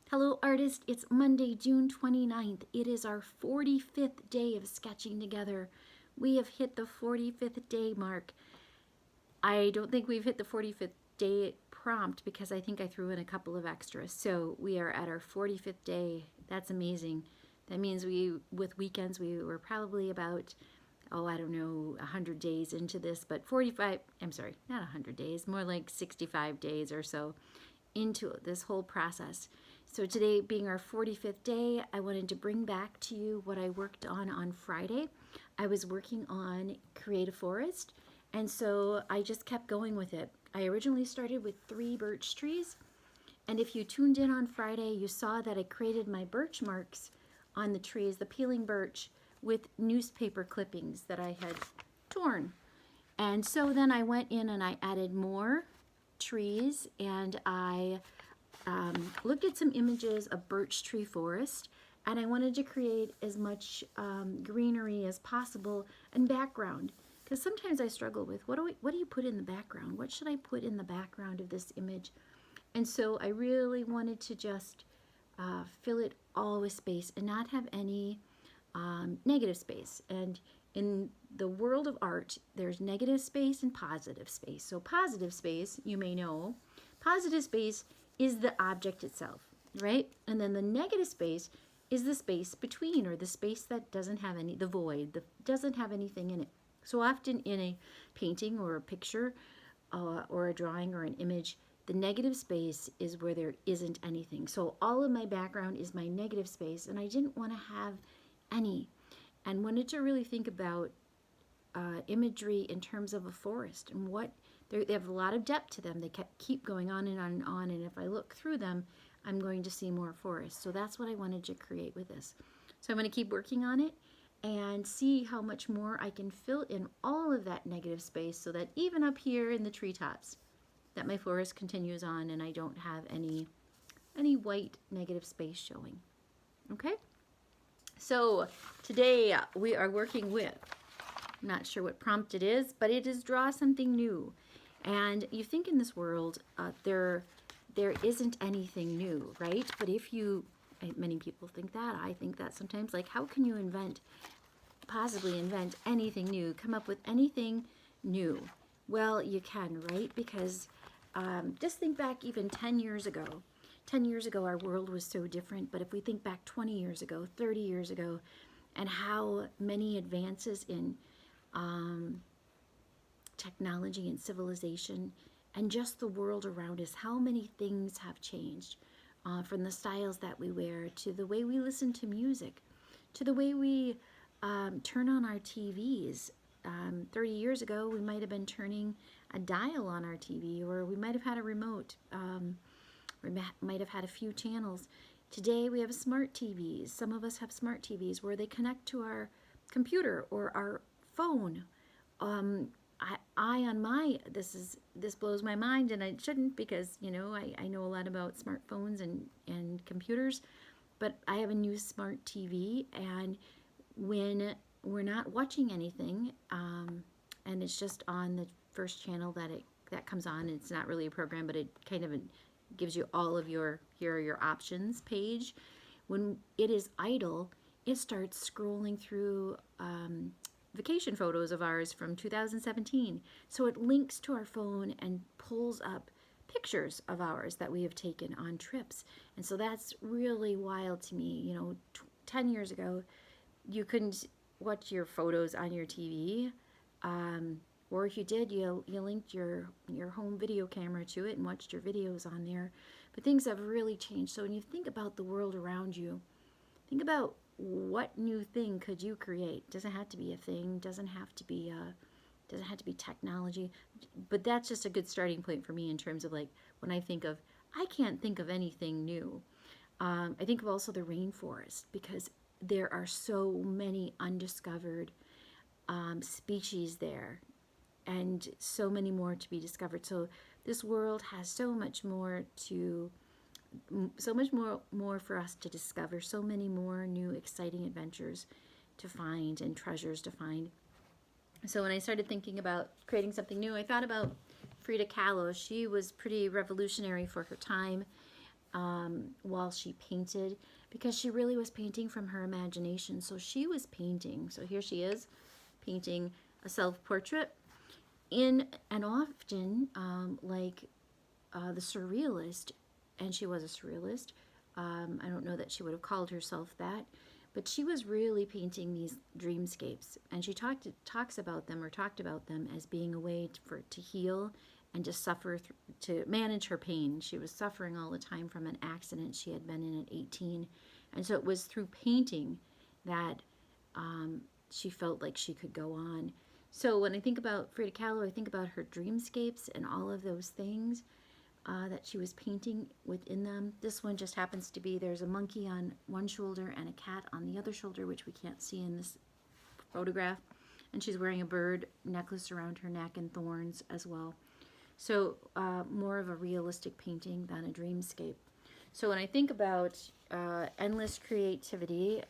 Hello artist, it's Monday, June 29th. It is our 45th day of sketching together. We have hit the 45th day mark. I don't think we've hit the 45th day prompt because I think I threw in a couple of extras. So we are at our 45th day. That's amazing. That means with weekends, we were probably about, I don't know, 100 days into this, but 45, I'm sorry, not 100 days, more like 65 days or so into this whole process. So today being our 45th day, I wanted to bring back to you what I worked on Friday. I was working on Create a Forest, and so I just kept going with it. I originally started with 3 birch trees, and if you tuned in on Friday, you saw that I created my birch marks on the trees, the peeling birch, with newspaper clippings that I had torn. And so then I went in and I added more trees, and I looked at some images of birch tree forest, and I wanted to create as much greenery as possible and background, because sometimes I struggle with what do you put in the background? What should I put in the background of this image? And so I really wanted to just fill it all with space and not have any negative space. And in the world of art, there's negative space and positive space. So positive space, you may know, positive space is the object itself, right? And then the negative space is the space between, or the space that doesn't have any, the void, that doesn't have anything in it. So often in a painting or a picture or a drawing or an image, the negative space is where there isn't anything. So all of my background is my negative space, and I didn't want to have any, and wanted to really think about imagery in terms of a forest and what they have a lot of depth to them. They keep going on and on and on, and if I look through them, I'm going to see more forest. So that's what I wanted to create with this. So I'm going to keep working on it and see how much more I can fill in all of that negative space, so that even up here in the treetops, that my forest continues on and I don't have any white negative space showing. Okay? So today we are working with, I'm not sure what prompt it is, but it is draw something new. And you think in this world there isn't anything new, right? But if you, many people think that, I think that sometimes, like, how can you possibly invent anything new, come up with anything new? Well, you can, right? Because just think back even 10 years ago. 10 years ago, our world was so different, but if we think back 20 years ago, 30 years ago, and how many advances in technology and civilization and just the world around us, how many things have changed, from the styles that we wear to the way we listen to music, to the way we turn on our TVs. 30 years ago, we might have been turning a dial on our TV, or we might have had a remote. We might have had a few channels. Today we have smart TVs. Some of us have smart TVs where they connect to our computer or our phone. This blows my mind, and it shouldn't, because I know a lot about smartphones and computers, but I have a new smart TV, and when we're not watching anything, and it's just on the first channel that comes on, it's not really a program, but it kind of gives you all of here are your options page. When it is idle, it starts scrolling through vacation photos of ours from 2017. So it links to our phone and pulls up pictures of ours that we have taken on trips. And so that's really wild to me. 10 years ago, you couldn't watch your photos on your TV. Or if you did, you linked your home video camera to it and watched your videos on there. But things have really changed. So when you think about the world around you, think about what new thing could you create. Doesn't have to be a thing. Doesn't have to be technology. But that's just a good starting point for me in terms of, like, when I can't think of anything new. I think of also the rainforest, because there are so many undiscovered species there, and so many more to be discovered. So this world has so much more for us to discover, so many more new exciting adventures to find and treasures to find. So when I started thinking about creating something new, I thought about Frida Kahlo. She was pretty revolutionary for her time. while she painted, because she really was painting from her imagination. So she was painting. So here she is painting a self-portrait in, and often like the surrealist, and she was a surrealist. I don't know that she would have called herself that, but she was really painting these dreamscapes, and she talked about them as being a way to heal and to suffer, to manage her pain. She was suffering all the time from an accident she had been in at 18, and so it was through painting that she felt like she could go on. So when I think about Frida Kahlo, I think about her dreamscapes and all of those things that she was painting within them. This one just happens to be, there's a monkey on one shoulder and a cat on the other shoulder, which we can't see in this photograph. And she's wearing a bird necklace around her neck and thorns as well. So more of a realistic painting than a dreamscape. So when I think about endless creativity,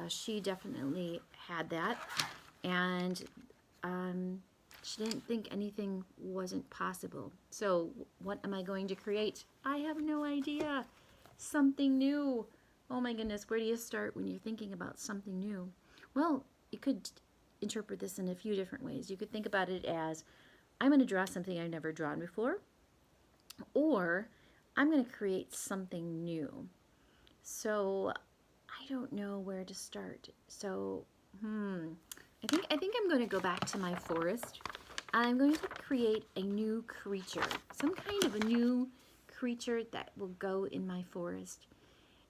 she definitely had that. And she didn't think anything wasn't possible. So what am I going to create? I have no idea. Something new. Oh my goodness, where do you start when you're thinking about something new? Well, you could interpret this in a few different ways. You could think about it as, I'm going to draw something I've never drawn before, or I'm going to create something new. So I don't know where to start. So, I think I'm going to go back to my forest. I'm going to create a new creature, some kind of a new creature that will go in my forest.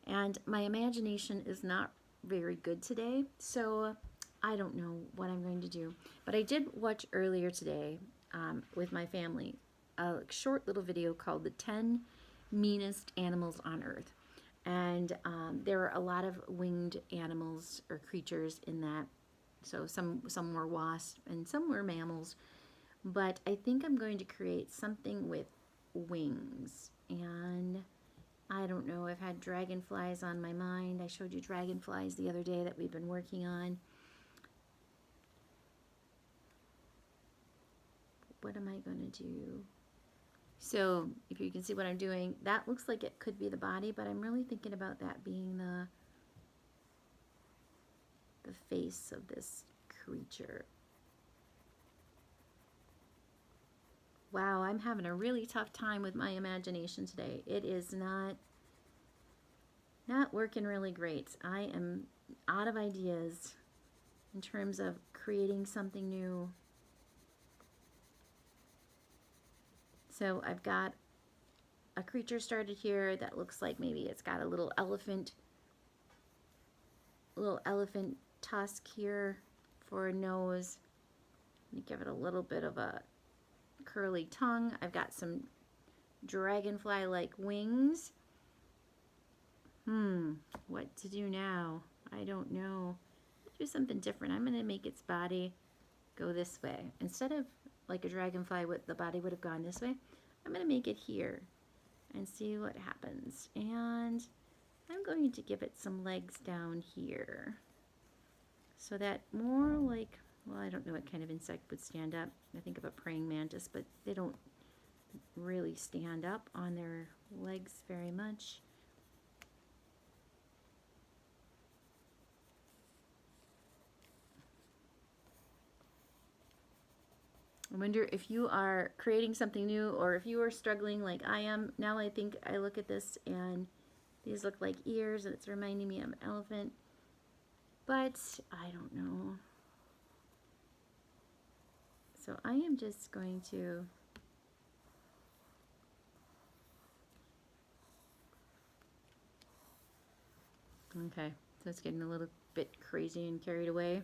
And my imagination is not very good today, so I don't know what I'm going to do. But I did watch earlier today with my family a short little video called The 10 Meanest Animals on Earth. And there were a lot of winged animals or creatures in that. So some were wasps and some were mammals. But I think I'm going to create something with wings. And I don't know, I've had dragonflies on my mind. I showed you dragonflies the other day that we've been working on. What am I going to do? So if you can see what I'm doing, that looks like it could be the body, but I'm really thinking about that being the face of this creature. Wow, I'm having a really tough time with my imagination today. It is not working really great. I am out of ideas in terms of creating something new. So I've got a creature started here that looks like maybe it's got a little elephant tusk here for a nose. Let me give it a little bit of a curly tongue. I've got some dragonfly-like wings. What to do now? I don't know. Let's do something different. I'm going to make its body go this way. Instead of like a dragonfly, the body would have gone this way. I'm going to make it here and see what happens. And I'm going to give it some legs down here. So that more like, well, I don't know what kind of insect would stand up. I think of a praying mantis, but they don't really stand up on their legs very much. I wonder if you are creating something new, or if you are struggling like I am. Now I think I look at this and these look like ears, and it's reminding me of an elephant. But I don't know. So I am just going to okay, so it's getting a little bit crazy and carried away.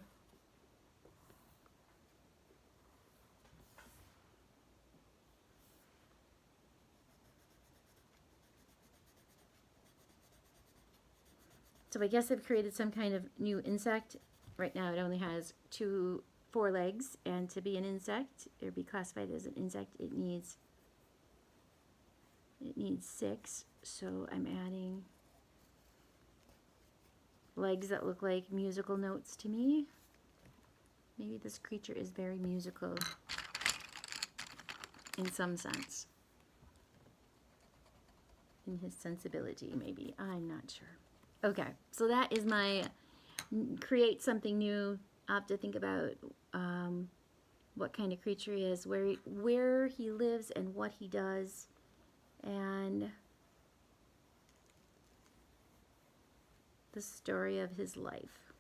So I guess I've created some kind of new insect. Right now it only has 4 legs, and to be an insect, or be classified as an insect, it needs 6. So I'm adding legs that look like musical notes to me. Maybe this creature is very musical in some sense. in his sensibility, maybe. I'm not sure. Okay, so that is my create something new. I'll have to think about what kind of creature he is, where he lives and what he does, and the story of his life.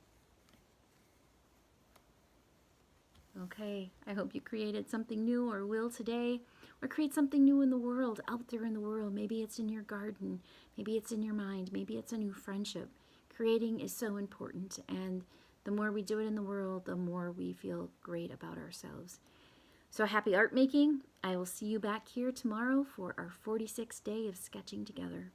Okay, I hope you created something new or will today, or create something new in the world, out there in the world. Maybe it's in your garden, maybe it's in your mind, maybe it's a new friendship. Creating is so important, and the more we do it in the world, the more we feel great about ourselves. So happy art making. I will see you back here tomorrow for our 46th day of sketching together.